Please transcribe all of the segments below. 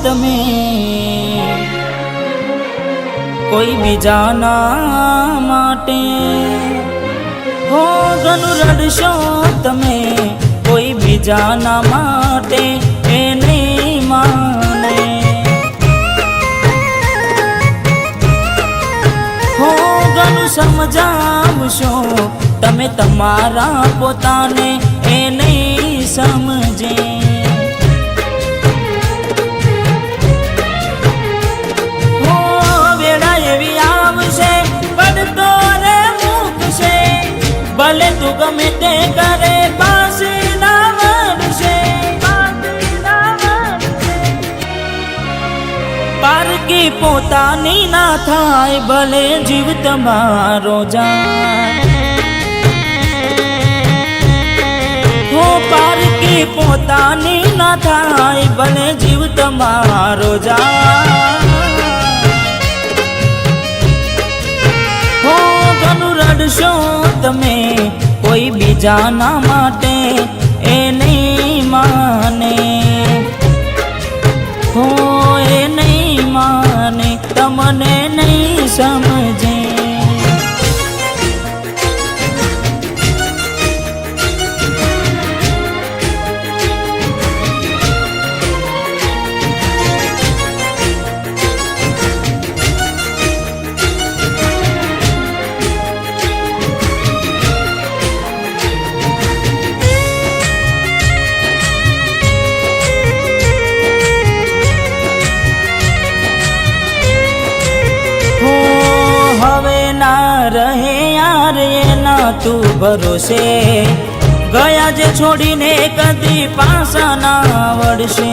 તમે કોઈ બીજાના માટે, હો ઘણું રડશો તમે કોઈ બીજાના માટે એ નહીં માને, હો ઘણું સમજાવશો તમે તમારા પોતાને એ નહીં સમજે, હો વેળા એવી આવશે પડતો રે મૂકશે, ભલે તું ગમે તે કરે પાછી ના વળશે, પારકી પોતાની ના થાય ભલે જીવ તમારો જાય, હો પારકી પોતાની ના થાય ભલે જીવ તમારો જાય, હો ઘણું રડશો તમે કોઈ બીજાના માટે એ નહીં માને, હો એ નહીં માને તમને નહીં સમજે, રહે યાર એના તું ભરોસે, ગયા જે છોડીને કદી પાછા ના વળશે,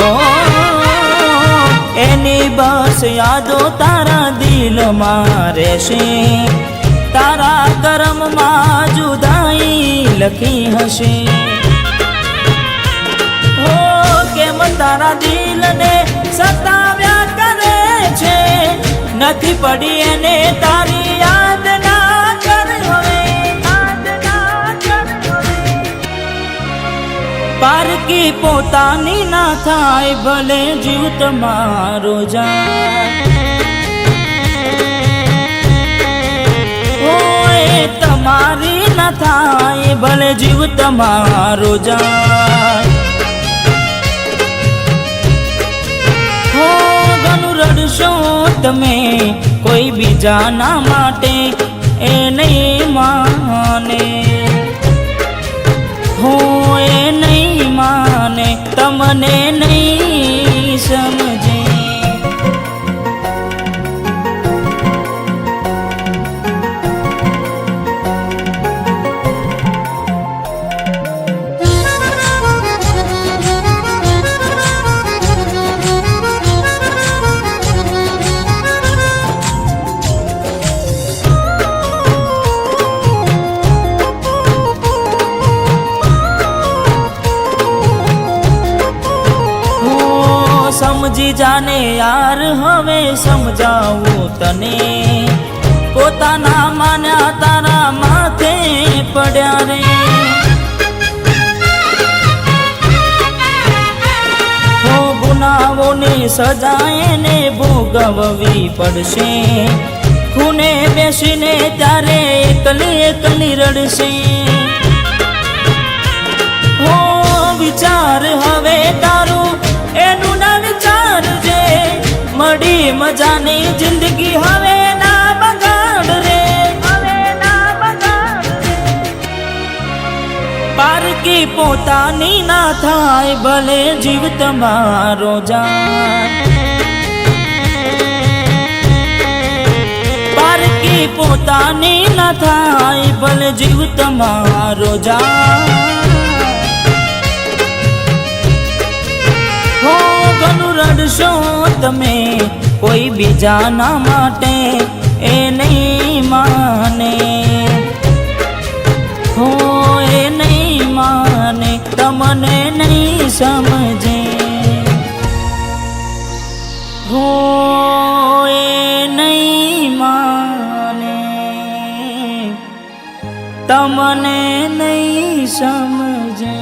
ઓ એની બસ યાદો તારા દિલમાં રહેશે, તારા કર્મમાં જુદાઈ લખી હશે, ઓ કેમ તારા દિલને સતાવ્યા કરે છે, નથી પડી એને તારી યાદ ના કર હવે, પારકી પોતાની ના થાય ભલે જીવ તમારો જાય, ઓય તમારી ના થાય ભલે જીવ તમારો જાય, હો ઘણું રડશો તમે કોઈ બીજાના માટે એ નહીં માને, હો એ નહીં માને તમને નહીં સમજે, સમજી જાને યાર હવે સમજાવું તને, પોતાના માન્યા તારા માથે પડ્યા રે, હો ગુનાઓની સજાએ ને ભોગવવી પડશે, ખૂને બેસીને ત્યારે એકલી એકલી રડશે, હો વિચાર હવે તારું એનું ના વિચારજે, મળી મજાની જિંદગી હવે ના બગાડ રે, પારકી પોતાની ના થાય ભલે જીવ તમારો જાય, પારકી પોતાની ના થાય ભલે જીવ તમારો જાય, હો ઘણું રડશો તમે કોઈ બીજાના માટે એ નહીં માને, હો એ નહીં માને તમને નહીં સમજે, હો એ નહીં માને તમને નહીં સમજે।